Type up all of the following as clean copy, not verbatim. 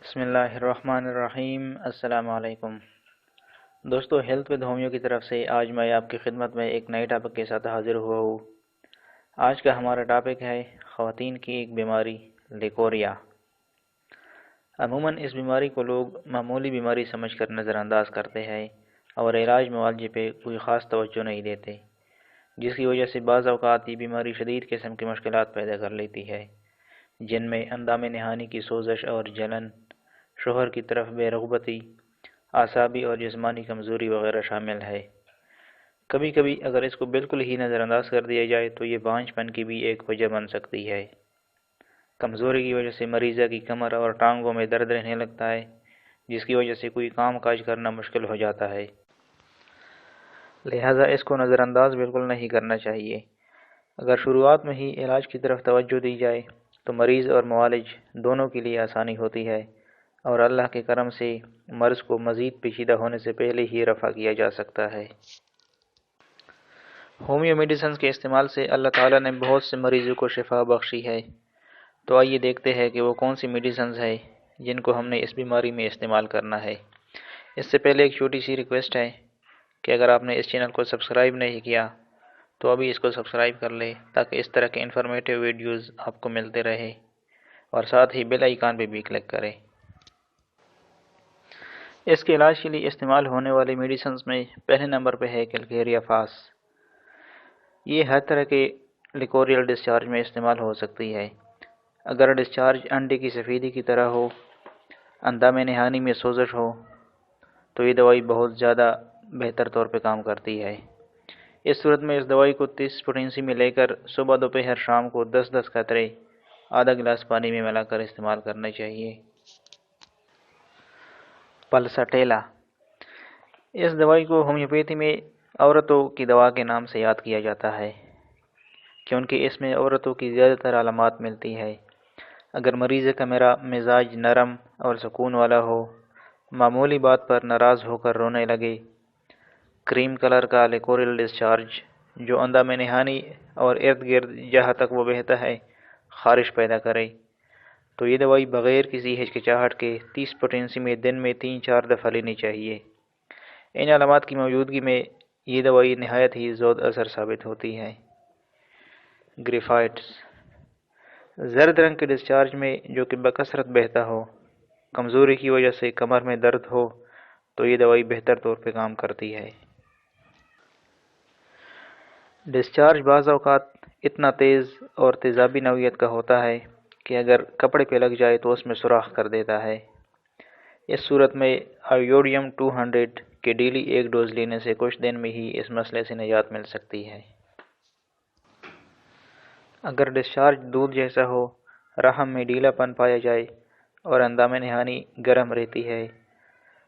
بسم اللہ الرحمن الرحیم۔ السلام علیکم دوستو، ہیلتھ ود ہومیو کی طرف سے آج میں آپ کی خدمت میں ایک نئے ٹاپک کے ساتھ حاضر ہوا ہوں۔ آج کا ہمارا ٹاپک ہے خواتین کی ایک بیماری، لیکوریا۔ عموماً اس بیماری کو لوگ معمولی بیماری سمجھ کر نظر انداز کرتے ہیں اور علاج معالجے پہ کوئی خاص توجہ نہیں دیتے، جس کی وجہ سے بعض اوقات یہ بیماری شدید قسم کی مشکلات پیدا کر لیتی ہے، جن میں اندام نہانی کی سوزش اور جلن، شوہر کی طرف بے رغبتی، اعصابی اور جسمانی کمزوری وغیرہ شامل ہے۔ کبھی کبھی اگر اس کو بالکل ہی نظر انداز کر دیا جائے تو یہ بانجھ پن کی بھی ایک وجہ بن سکتی ہے۔ کمزوری کی وجہ سے مریضہ کی کمر اور ٹانگوں میں درد رہنے لگتا ہے، جس کی وجہ سے کوئی کام کاج کرنا مشکل ہو جاتا ہے۔ لہٰذا اس کو نظر انداز بالکل نہیں کرنا چاہیے۔ اگر شروعات میں ہی علاج کی طرف توجہ دی جائے تو مریض اور معالج دونوں کے لیے آسانی ہوتی ہے اور اللہ کے کرم سے مرض کو مزید پیچیدہ ہونے سے پہلے ہی رفع کیا جا سکتا ہے۔ ہومیو میڈیسنز کے استعمال سے اللہ تعالیٰ نے بہت سے مریضوں کو شفا بخشی ہے، تو آئیے دیکھتے ہیں کہ وہ کون سی میڈیسنز ہیں جن کو ہم نے اس بیماری میں استعمال کرنا ہے۔ اس سے پہلے ایک چھوٹی سی ریکویسٹ ہے کہ اگر آپ نے اس چینل کو سبسکرائب نہیں کیا تو ابھی اس کو سبسکرائب کر لیں تاکہ اس طرح کے انفارمیٹیو ویڈیوز آپ کو ملتے رہے، اور ساتھ ہی بیل آئیکن پہ بھی کلک کریں۔ اس کے علاج کے لیے استعمال ہونے والی میڈیسنز میں پہلے نمبر پہ ہے کیلکیریا فاس۔ یہ ہر طرح کے لیکوریل ڈسچارج میں استعمال ہو سکتی ہے۔ اگر ڈسچارج انڈے کی سفیدی کی طرح ہو، اندام نہانی میں سوزش ہو، تو یہ دوائی بہت زیادہ بہتر طور پہ کام کرتی ہے۔ اس صورت میں اس دوائی کو 30 پوٹنسی میں لے کر صبح دوپہر شام کو 10 قطرے آدھا گلاس پانی میں ملا کر استعمال کرنا چاہیے۔ پلساٹیلا، اس دوائی کو ہومیوپیتھی میں عورتوں کی دوا کے نام سے یاد کیا جاتا ہے، کیونکہ اس میں عورتوں کی زیادہ تر علامات ملتی ہے۔ اگر مریض کا مزاج نرم اور سکون والا ہو، معمولی بات پر ناراض ہو کر رونے لگے، کریم کلر کا لیکوریل ڈسچارج جو اندام نہانی اور ارد گرد جہاں تک وہ بہتا ہے خارش پیدا کرے، تو یہ دوائی بغیر کسی ہچکچاہٹ کے 30 پوٹنسی میں دن میں 3-4 دفعہ لینی چاہیے۔ ان علامات کی موجودگی میں یہ دوائی نہایت ہی زود اثر ثابت ہوتی ہے۔ گریفائٹس، زرد رنگ کے ڈسچارج میں جو کہ بکثرت بہتا ہو، کمزوری کی وجہ سے کمر میں درد ہو، تو یہ دوائی بہتر طور پہ کام کرتی ہے۔ ڈسچارج بعض اوقات اتنا تیز اور تیزابی نوعیت کا ہوتا ہے کہ اگر کپڑے پہ لگ جائے تو اس میں سوراخ کر دیتا ہے۔ اس صورت میں آیوڈیم 200 کے ڈیلی ایک ڈوز لینے سے کچھ دن میں ہی اس مسئلے سے نجات مل سکتی ہے۔ اگر ڈسچارج دودھ جیسا ہو، رحم میں ڈھیلا پن پایا جائے اور اندام نہانی گرم رہتی ہے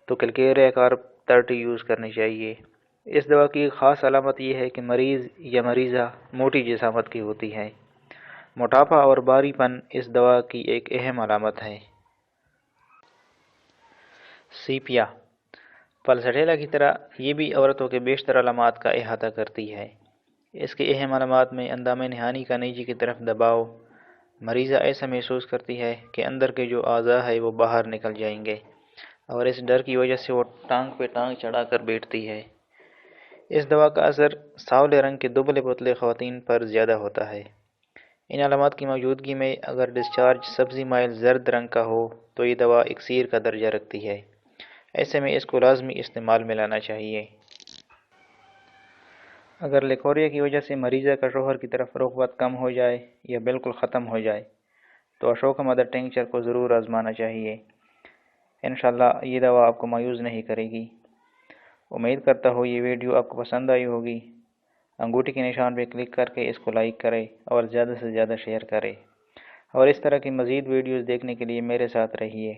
تو کیلکیریا کارب 30 یوز کرنی چاہیے۔ اس دوا کی ایک خاص علامت یہ ہے کہ مریض یا مریضہ موٹی جسامت کی ہوتی ہے۔ موٹاپا اور بھاری پن اس دوا کی ایک اہم علامت ہے۔ سیپیا، پلساٹیلا کی طرح یہ بھی عورتوں کے بیشتر علامات کا احاطہ کرتی ہے۔ اس کے اہم علامات میں اندام نہانی کا نیچے کی طرف دباؤ، مریضہ ایسا محسوس کرتی ہے کہ اندر کے جو اعضاء ہے وہ باہر نکل جائیں گے، اور اس ڈر کی وجہ سے وہ ٹانگ پہ ٹانگ چڑھا کر بیٹھتی ہے۔ اس دوا کا اثر سانولے رنگ کے دبلے پتلے خواتین پر زیادہ ہوتا ہے۔ ان علامات کی موجودگی میں اگر ڈسچارج سبزی مائل زرد رنگ کا ہو تو یہ دوا اکسیر کا درجہ رکھتی ہے۔ ایسے میں اس کو لازمی استعمال میں لانا چاہیے۔ اگر لیکوریا کی وجہ سے مریضہ کا شوہر کی طرف رغبت کم ہو جائے یا بالکل ختم ہو جائے تو اشوکا مدر ٹنکچر کو ضرور آزمانا چاہیے۔ انشاءاللہ یہ دوا آپ کو مایوس نہیں کرے گی۔ امید کرتا ہوں یہ ویڈیو آپ کو پسند آئی ہوگی۔ انگوٹھی کے نشان پہ کلک کر کے اس کو لائک کریں اور زیادہ سے زیادہ شیئر کریں، اور اس طرح کی مزید ویڈیوز دیکھنے کے لیے میرے ساتھ رہیے۔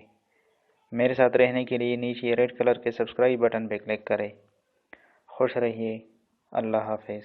میرے ساتھ رہنے کے لیے نیچے ریڈ کلر کے سبسکرائب بٹن پہ کلک کریں۔ خوش رہیے۔ اللہ حافظ۔